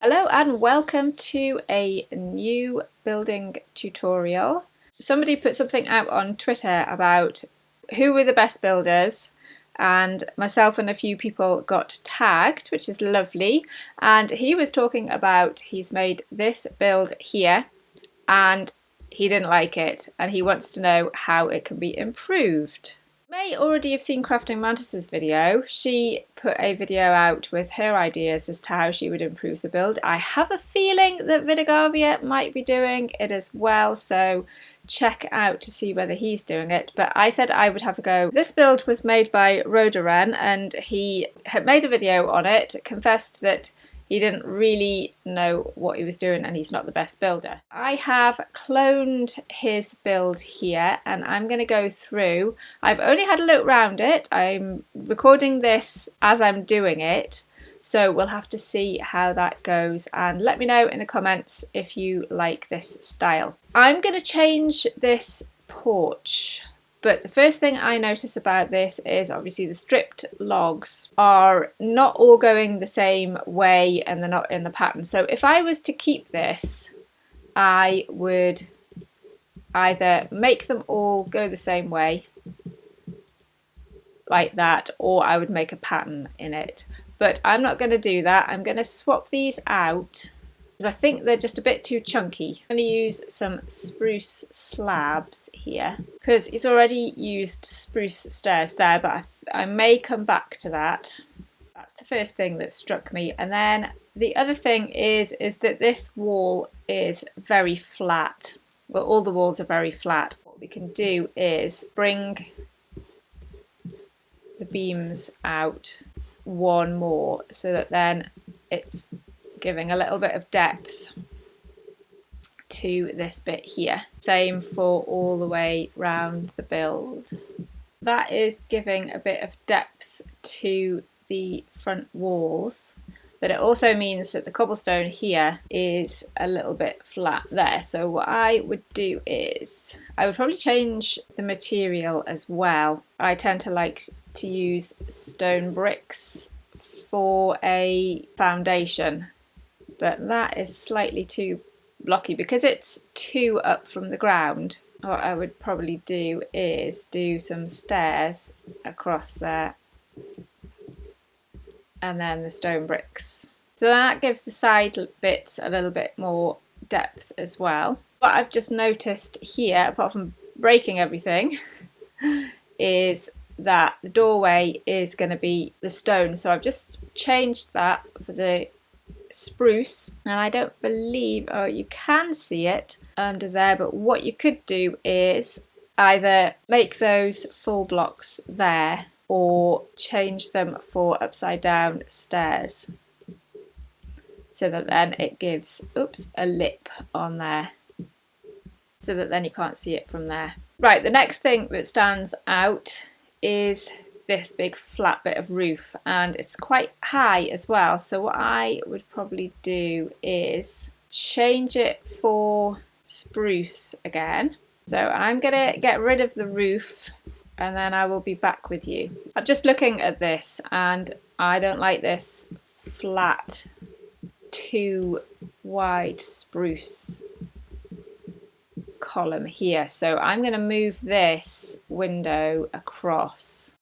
Hello and welcome to a new building tutorial. Somebody put something out on Twitter about who were the best builders, and myself and a few people got tagged, which is lovely. And he was talking about he's made this build here and he didn't like it and he wants to know how it can be improved. You may already have seen Crafting Mantis's video. She put a video out with her ideas as to how she would improve the build. I have a feeling that Vidagavia might be doing it as well, so check out to see whether he's doing it. But I said I would have a go. This build was made by Rodorenn and he had made a video on it, confessed that he didn't really know what he was doing and he's not the best builder. I have cloned his build here and I'm going to go through. I've only had a look round it. I'm recording this as I'm doing it, so we'll have to see how that goes, and let me know in the comments if you like this style. I'm going to change this porch. But the first thing I notice about this is obviously the stripped logs are not all going the same way and they're not in the pattern. So if I was to keep this, I would either make them all go the same way, like that, or I would make a pattern in it. But I'm not going to do that. I'm going to swap these out, I think they're just a bit too chunky. I'm going to use some spruce slabs here because he's already used spruce stairs there, but I may come back to that. That's the first thing that struck me. And then the other thing is that this wall is very flat. Well, all the walls are very flat. What we can do is bring the beams out one more so that then it's giving a little bit of depth to this bit here. Same for all the way round the build. That is giving a bit of depth to the front walls, but it also means that the cobblestone here is a little bit flat there. So what I would do is I would probably change the material as well. I tend to like to use stone bricks for a foundation, but that is slightly too blocky because it's too up from the ground. What I would probably do is do some stairs across there and then the stone bricks. So that gives the side bits a little bit more depth as well. What I've just noticed here, apart from breaking everything, is that the doorway is going to be the stone. So I've just changed that for the spruce, and I don't believe, oh, you can see it under there, but what you could do is either make those full blocks there or change them for upside down stairs so that then it gives, oops, a lip on there so that then you can't see it from there. Right, the next thing that stands out is this big flat bit of roof, and it's quite high as well. So what I would probably do is change it for spruce again. So I'm gonna get rid of the roof and then I will be back with you. I'm just looking at this and I don't like this flat, too wide spruce column here. So I'm gonna move this window across.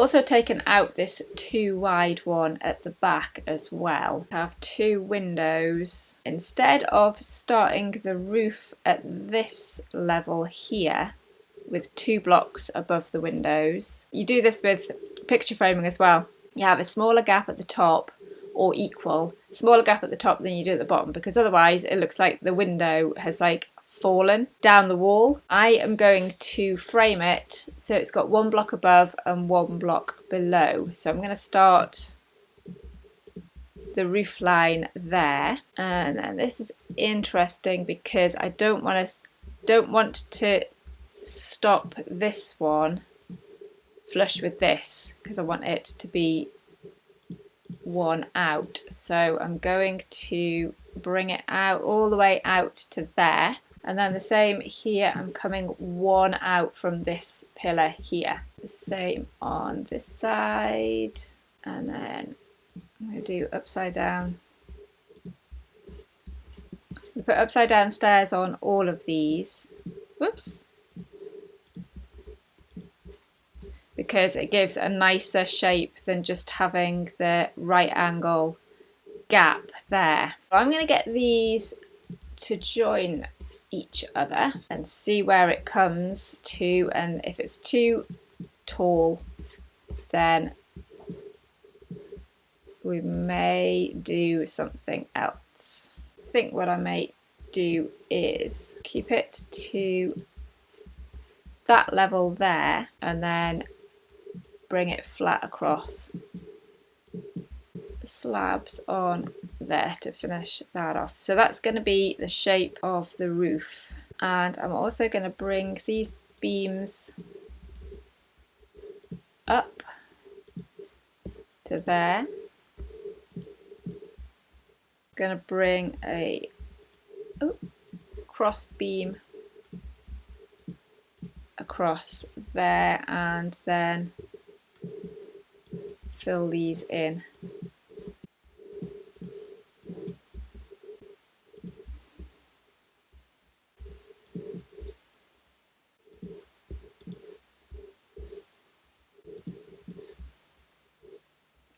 also taken out this too wide one at the back as well. I have 2 windows. Instead of starting the roof at this level here with 2 blocks above the windows, you do this with picture framing as well. You have a smaller gap at the top, or equal, smaller gap at the top than you do at the bottom, because otherwise it looks like the window has like fallen down the wall. I am going to frame it so it's got 1 block above and 1 block below. So I'm going to start the roof line there, and then this is interesting because I don't want to stop this one flush with this, because I want it to be one out. So I'm going to bring it out all the way out to there, and then the same here, I'm coming 1 out from this pillar here. The same on this side, and then I'm going to do upside down. We put upside down stairs on all of these. Whoops. Because it gives a nicer shape than just having the right angle gap there. I'm going to get these to join each other and see where it comes to, and if it's too tall then we may do something else. I think what I may do is keep it to that level there and then bring it flat across, slabs on there to finish that off. So that's going to be the shape of the roof, and I'm also going to bring these beams up to there. Going to bring a cross beam across there and then fill these in.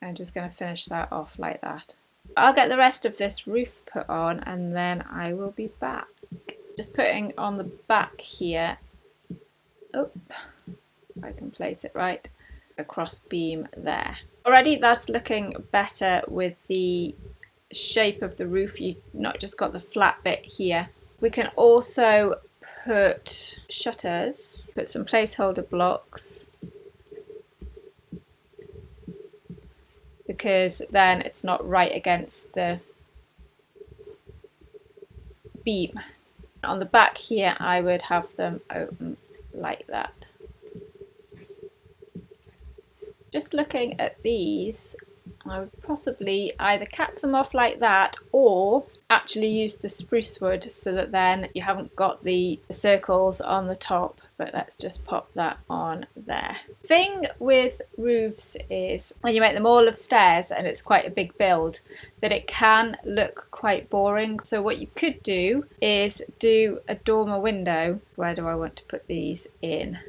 I'm just going to finish that off like that. I'll get the rest of this roof put on and then I will be back. Just putting on the back here, if I can place it right, a cross beam there. Already that's looking better with the shape of the roof. You've not just got the flat bit here. We can also put shutters, put some placeholder blocks, because then it's not right against the beam. On the back here I would have them open like that. Just looking at these, I would possibly either cap them off like that or actually use the spruce wood so that then you haven't got the circles on the top, but let's just pop that on there. Thing with roofs is when you make them all of stairs and it's quite a big build, that it can look quite boring. So what you could do is do a dormer window. Where do I want to put these in?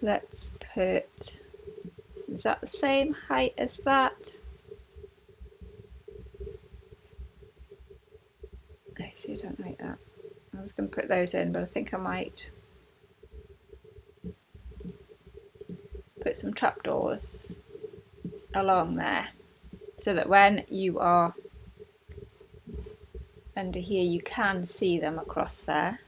Let's put, is that the same height as that? I see, I don't like that. I was going to put those in, but I think I might put some trapdoors along there so that when you are under here you can see them across there.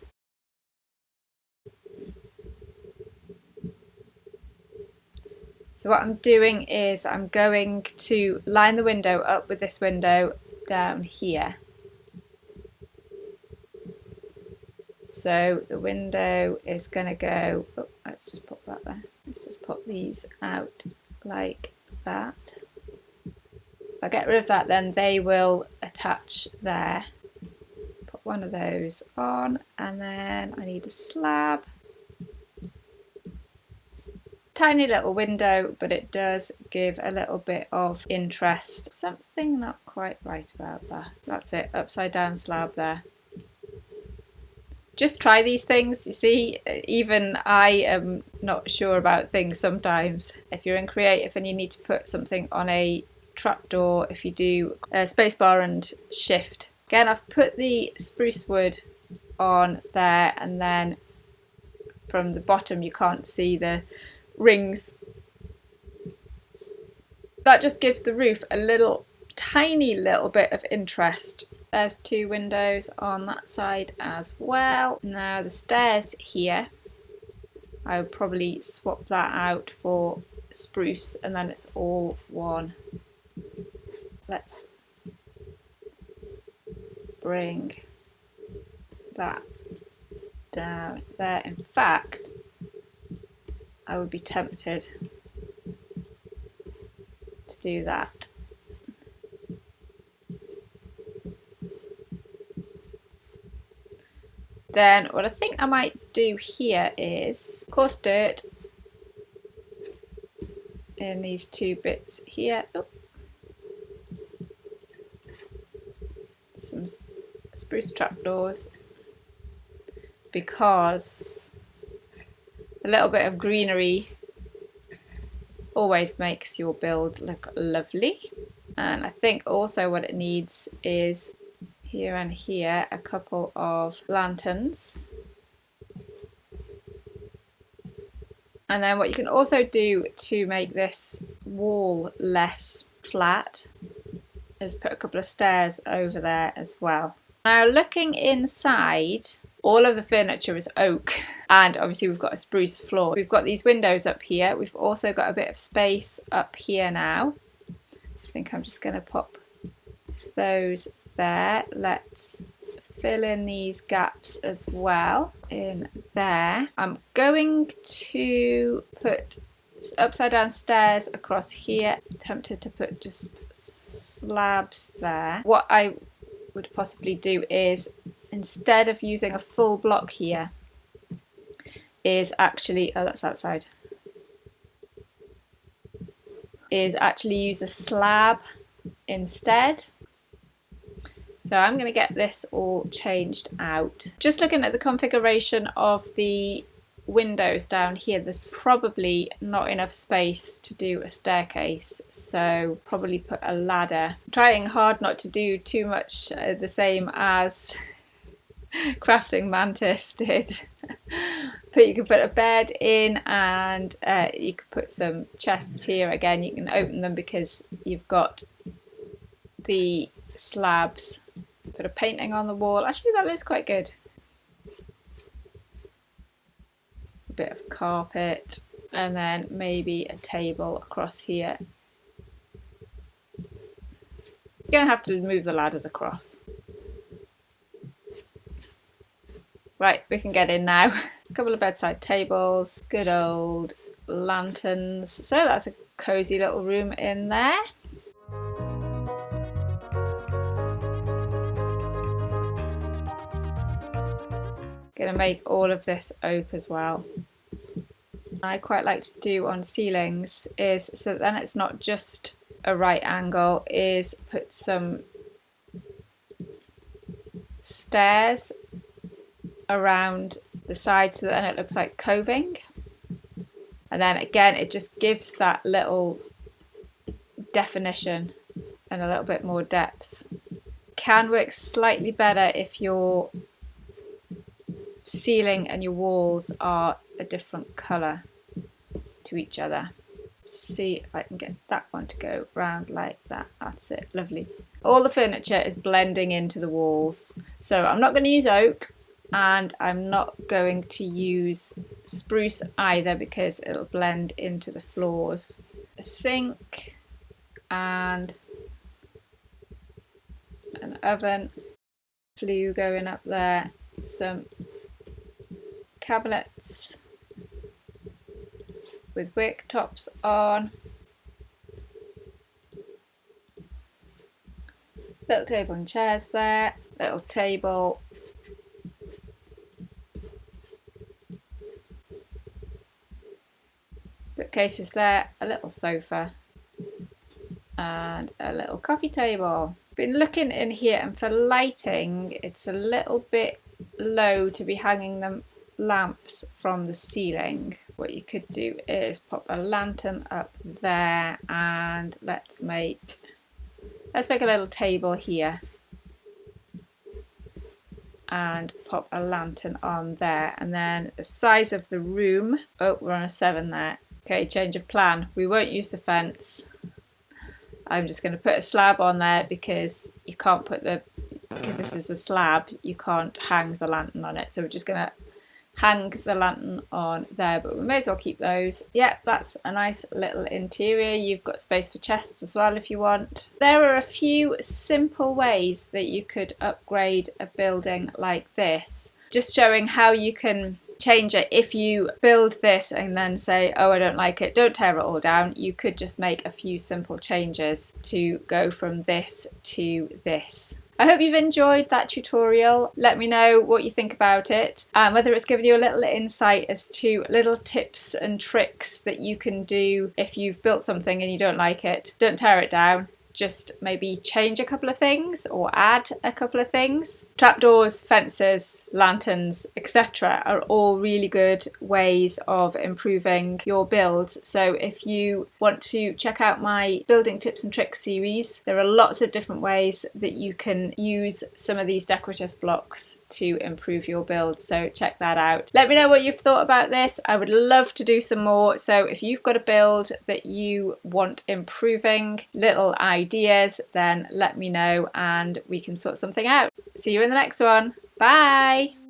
So what I'm doing is I'm going to line the window up with this window down here. So the window is going to go, let's just pop that there. Let's just pop these out like that. If I get rid of that, then they will attach there. Put one of those on, and then I need a slab. Tiny little window, but it does give a little bit of interest. Something not quite right about that. That's it, upside down slab there. just try these things. You see, even I am not sure about things sometimes. If you're in creative and you need to put something on a trapdoor, if you do spacebar and shift. Again, I've put the spruce wood on there, and then from the bottom you can't see the rings. That just gives the roof a little tiny little bit of interest. There's 2 windows on that side as well. Now the stairs here, I would probably swap that out for spruce, and then it's all one. Let's bring that down there. In fact, I would be tempted to do that. Then what I think I might do here is coarse dirt in these 2 bits here. Oh. Some spruce trapdoors, because a little bit of greenery always makes your build look lovely. And I think also what it needs is here and here a couple of lanterns. And then what you can also do to make this wall less flat is put a couple of stairs over there as well. Now looking inside, all of the furniture is oak, and obviously we've got a spruce floor. We've got these windows up here. We've also got a bit of space up here now. I think I'm just going to pop those there. Let's fill in these gaps as well in there. I'm going to put upside down stairs across here. I'm tempted to put just slabs there. What I would possibly do is, instead of using a full block here, is actually, oh that's outside, is actually use a slab instead. So I'm going to get this all changed out. Just looking at the configuration of the windows down here, there's probably not enough space to do a staircase, so probably put a ladder. I'm trying hard not to do too much the same as Crafting Mantis did. But you can put a bed in, and you could put some chests here. Again, you can open them because you've got the slabs. Put a painting on the wall. Actually, that looks quite good. A bit of carpet, and then maybe a table across here. You're going to have to move the ladders across. Right, we can get in now. A couple of bedside tables, good old lanterns. So that's a cozy little room in there. Going to make all of this oak as well. I quite like to do on ceilings is, so then it's not just a right angle, is put some stairs around the side so that then it looks like coving. And then again, it just gives that little definition and a little bit more depth. Can work slightly better if your ceiling and your walls are a different colour to each other. See if I can get that one to go round like that. That's it, lovely. All the furniture is blending into the walls, so I'm not going to use oak, and I'm not going to use spruce either because it'll blend into the floors. A sink and an oven, flue going up there, some cabinets with wick tops on, little table and chairs there, little table, bookcases there, a little sofa and a little coffee table. Been looking in here, and for lighting it's a little bit low to be hanging them lamps from the ceiling. What you could do is pop a lantern up there, and let's make a little table here and pop a lantern on there. And then the size of the room, oh, we're on a 7 there. Okay, change of plan. We won't use the fence. I'm just going to put a slab on there because you can't put because this is a slab, you can't hang the lantern on it. So we're just going to hang the lantern on there, but we may as well keep those. Yeah, that's a nice little interior. You've got space for chests as well if you want. There are a few simple ways that you could upgrade a building like this, just showing how you can change it. If you build this and then say, oh, I don't like it, don't tear it all down. You could just make a few simple changes to go from this to this. I hope you've enjoyed that tutorial. Let me know what you think about it, and whether it's given you a little insight as to little tips and tricks that you can do if you've built something and you don't like it. Don't tear it down. Just maybe change a couple of things or add a couple of things. Trapdoors, fences, lanterns, etc. are all really good ways of improving your builds. So if you want to check out my building tips and tricks series, there are lots of different ways that you can use some of these decorative blocks to improve your build. So check that out. Let me know what you've thought about this. I would love to do some more. So if you've got a build that you want improving, little ideas, then let me know and we can sort something out. See you in the next one. Bye!